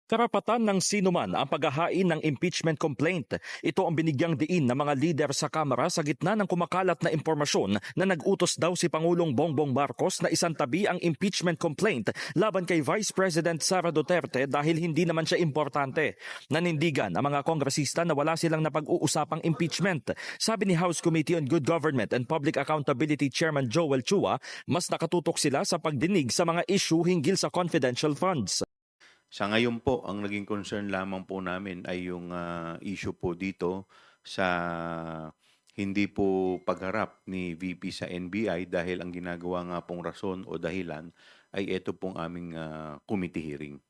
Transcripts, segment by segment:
Karapatan ng sinuman ang paghahain ng impeachment complaint. Ito ang binigyang diin ng mga lider sa Kamara sa gitna ng kumakalat na impormasyon na nag-utos daw si Pangulong Bongbong Marcos na isantabi ang impeachment complaint laban kay Vice President Sara Duterte dahil hindi naman siya importante. Nanindigan ang mga kongresista na wala silang napag-uusapang impeachment. Sabi ni House Committee on Good Government and Public Accountability Chairman Joel Chua, mas nakatutok sila sa pagdinig sa mga issue hinggil sa confidential funds. Sa ngayon po, ang naging concern lamang po namin ay yung issue po dito sa hindi po pagharap ni VP sa NBI dahil ang ginagawa nga pong rason o dahilan ay ito pong aming committee hearing.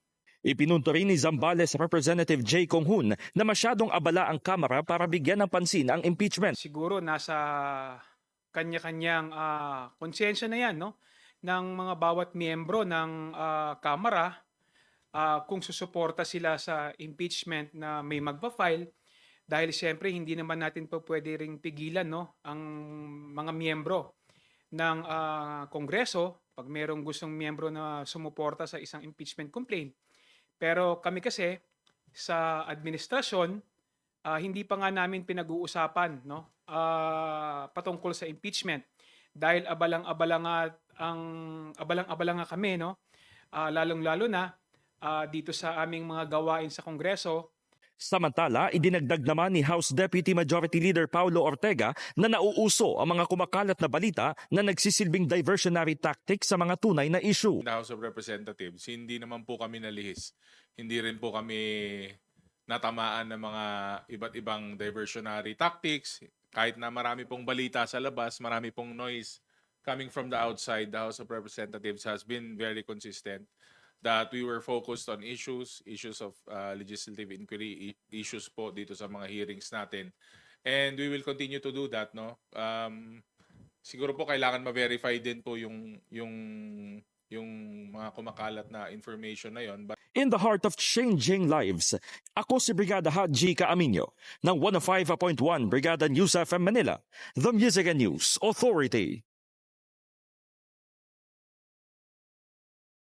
Ipinunto rin ni Zambales Representative Jay Conghun na masyadong abala ang Kamara para bigyan ng pansin ang impeachment. Siguro nasa kanya-kanyang konsensya na yan, no? Ng mga bawat miyembro ng Kamara kung susuporta sila sa impeachment na may magpa-file dahil siyempre hindi naman natin po pwede ring pigilan, no, ang mga miyembro ng Kongreso pag merong gustong miyembro na sumuporta sa isang impeachment complaint. Pero kami kasi sa administrasyon hindi pa nga namin pinag-uusapan, no, patungkol sa impeachment dahil abalang-abala nga kami, no, lalong-lalo na dito sa aming mga gawain sa Kongreso. Samantala, idinagdag naman ni House Deputy Majority Leader Paulo Ortega na nauuso ang mga kumakalat na balita na nagsisilbing diversionary tactic sa mga tunay na issue. The House of Representatives, hindi naman po kami nalihis. Hindi rin po kami natamaan ng mga iba't ibang diversionary tactics. Kahit na marami pong balita sa labas, marami pong noise coming from the outside, the House of Representatives has been very consistent that we were focused on issues of legislative inquiry, issues po dito sa mga hearings natin. And we will continue to do that, no? Siguro po kailangan ma-verify din po yung mga kumakalat na information na yon. In the heart of changing lives, ako si Brigada Haji Caaminio ng 105.1 Brigada News FM Manila, the Music and News Authority.